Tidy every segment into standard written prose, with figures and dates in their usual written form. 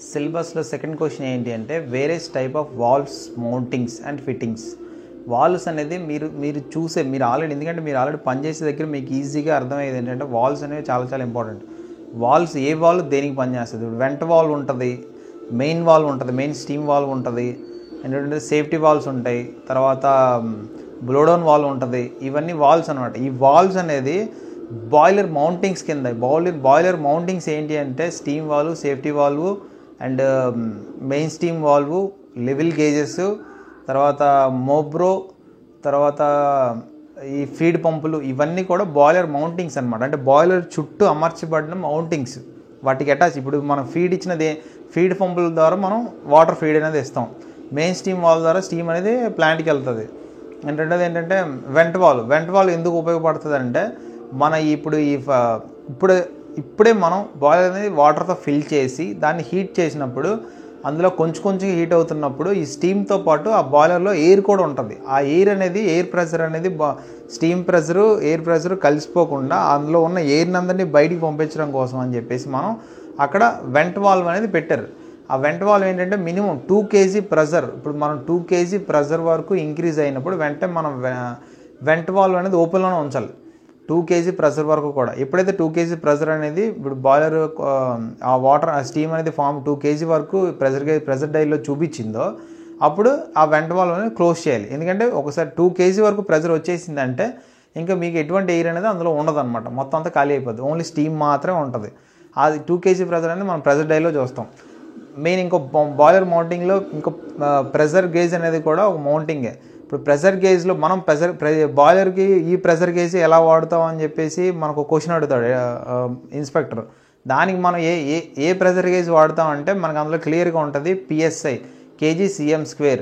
సిలబస్లో second question ఏంటి అంటే various type of valves mountings and fittings. Valves అనేది మీరు ఆల్రెడీ ఎందుకంటే మీరు ఆల్రెడీ పనిచేసే దగ్గర మీకు ఈజీగా అర్థమయ్యేది ఏంటంటే వాల్వ్స్ అనేవి చాలా చాలా ఇంపార్టెంట్. వాల్వ్స్ ఏ వాల్వ్ దేనికి పనిచేస్తుంది? వెంట వాల్వ్ ఉంటుంది, మెయిన్ వాల్వ్ ఉంటుంది, మెయిన్ స్టీమ్ వాల్వ్ ఉంటుంది, ఏంటంటే సేఫ్టీ వాల్వ్స్ ఉంటాయి, తర్వాత బ్లోడౌన్ వాల్వ్ ఉంటుంది. ఇవన్నీ వాల్వ్స్ అనమాట. ఈ వాల్వ్స్ అనేది బాయిలర్ మౌంటింగ్స్ కింద. బాయిలర్ మౌంటింగ్స్ ఏంటి అంటే steam valve, safety valve and main steam valve, level gauges, తర్వాత మోబ్రో, తర్వాత ఈ ఫీడ్ పంపులు, ఇవన్నీ కూడా బాయిలర్ మౌంటింగ్స్ అనమాట. అంటే బాయిలర్ చుట్టూ అమర్చబడిన మౌంటింగ్స్, వాటికి అటాచ్. ఇప్పుడు మనం ఫీడ్ ఇచ్చినది ఫీడ్ పంపుల ద్వారా మనం వాటర్ ఫీడ్ అనేది ఇస్తాం. మెయిన్ స్టీమ్ వాల్వ్ ద్వారా స్టీమ్ అనేది ప్లాంట్కి వెళ్తుంది. రెండోది ఏంటంటే వెంట వాల్వ్ ఎందుకు ఉపయోగపడుతుంది అంటే మన ఇప్పుడే మనం బాయిలర్ అనేది వాటర్తో ఫిల్ చేసి దాన్ని హీట్ చేసినప్పుడు అందులో కొంచెం హీట్ అవుతున్నప్పుడు ఈ స్టీమ్తో పాటు ఆ బాయిలర్లో ఎయిర్ కూడా ఉంటుంది. ఆ ఎయిర్ ప్రెషర్ అనేది స్టీమ్ ప్రెషరు, ఎయిర్ ప్రెషరు కలిసిపోకుండా అందులో ఉన్న ఎయిర్ని అందరినీ బయటికి పంపించడం కోసం అని చెప్పేసి మనం అక్కడ వెంట్ వాల్వ్ అనేది పెట్టారు. ఆ వెంట్ వాల్వ్ ఏంటంటే మినిమం 2 kg ప్రెషర్, ఇప్పుడు మనం 2 kg ప్రెషర్ వరకు ఇంక్రీజ్ అయినప్పుడు వెంటనే మనం వెంట్ వాల్వ్ అనేది ఓపెన్లోనే ఉంచాలి. 2 kg ప్రెషర్ వరకు కూడా. ఎప్పుడైతే 2 kg ప్రెషర్ అనేది ఇప్పుడు బాయిలర్ ఆ వాటర్ ఆ స్టీమ్ అనేది 2 kg వరకు ప్రెషర్ డైల్లో చూపించిందో అప్పుడు ఆ వెంట్ వాల్వ్ అనేది క్లోజ్ చేయాలి. ఎందుకంటే ఒకసారి 2 kg వరకు ప్రెషర్ వచ్చేసిందంటే ఇంకా మీకు ఎటువంటి ఎయిర్ అనేది అందులో ఉండదన్నమాట. మొత్తం అంతా ఖాళీ అయిపోద్ది, ఓన్లీ స్టీమ్ మాత్రమే ఉంటుంది. అది 2 kg ప్రెషర్ అనేది మనం ప్రెషర్ డైల్లో చూస్తాం. మెయిన్ ఇంకో బాయిలర్ మౌంటింగ్లో ఇంకో ప్రెషర్ గేజ్ అనేది కూడా ఒక మౌంటింగే. ఇప్పుడు ప్రెషర్ గేజ్లో మనం బాయిలర్కి ఈ ప్రెషర్ గేజ్ ఎలా వాడుతాం అని చెప్పేసి మనకు క్వశ్చన్ అడుగుతాడు ఇన్స్పెక్టర్. దానికి మనం ఏ ప్రెషర్ గేజ్ వాడతామంటే మనకు అందులో క్లియర్గా ఉంటుంది PSI kg/cm².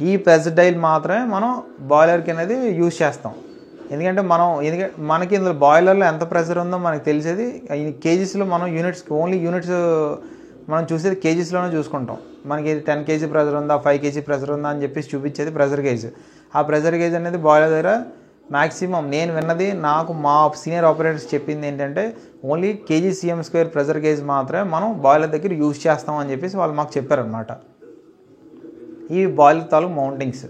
ఈ ప్రెషర్ డైల్ మాత్రమే మనం బాయిలర్కి అనేది యూజ్ చేస్తాం. ఎందుకంటే మనకి ఇందులో బాయిలర్లో ఎంత ప్రెషర్ ఉందో మనకు తెలిసేది కేజీస్లో. మనం ఓన్లీ యూనిట్స్ మనం చూసేది కేజీస్లోనే చూసుకుంటాం. మనకి 10 kg ప్రెషర్ ఉందా, 5 kg ప్రెషర్ ఉందా అని చెప్పేసి చూపించేది ప్రెషర్ గేజ్. ఆ ప్రెషర్ గేజ్ అనేది బాయిలర్ దగ్గర మ్యాక్సిమం నేను విన్నది, నాకు మా సీనియర్ ఆపరేటర్స్ చెప్పింది ఏంటంటే ఓన్లీ kg/cm² ప్రెషర్ గేజ్ మాత్రమే మనం బాయిలర్ దగ్గర యూజ్ చేస్తాం అని చెప్పేసి వాళ్ళు మాకు చెప్పారనమాట. ఇవి బాయిలర్ తాలూకు మౌంటింగ్స్.